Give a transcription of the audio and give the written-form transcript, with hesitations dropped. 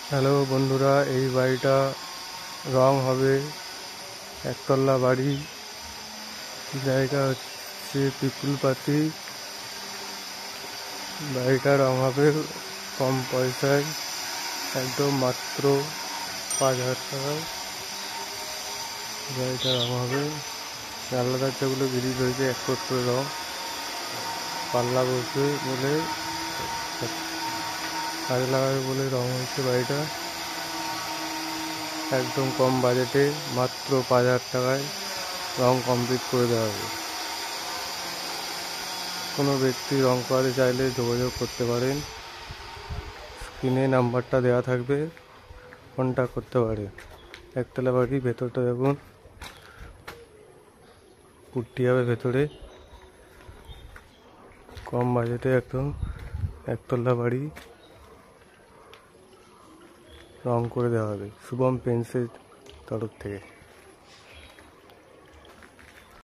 Hello বন্ধুরা, এই বাড়িটা রং হবে, একতলা বাড়ি। জায়গা হচ্ছে পিপুলপাতি। বাড়িটা রং হবে কম পয়সায়, একদম মাত্র 5,000 টাকায় বাড়িটা রং হবে। জানলা দরজাগুলো গ্রিল হয়েছে, এক করে রং পাল্লা বসবে বলে, কাজ লাগাবে বলে রং হয়েছে বাড়িটা। একদম কম বাজেটে মাত্র 5,000 টাকায় রং কমপ্লিট করে দেওয়া হবে। কোনো ব্যক্তি রং করাতে চাইলে যোগাযোগ করতে পারেন, স্ক্রিনে নাম্বারটা দেওয়া থাকবে, কন্ট্যাক্ট করতে পারেন। একতলা বাড়ি, ভেতরটা দেখুন, পুট্টি হবে ভেতরে। কম বাজেটে একদম একতলা বাড়ি রং করে দেওয়া হবে শুভম পেন্টসের তরফ থেকে।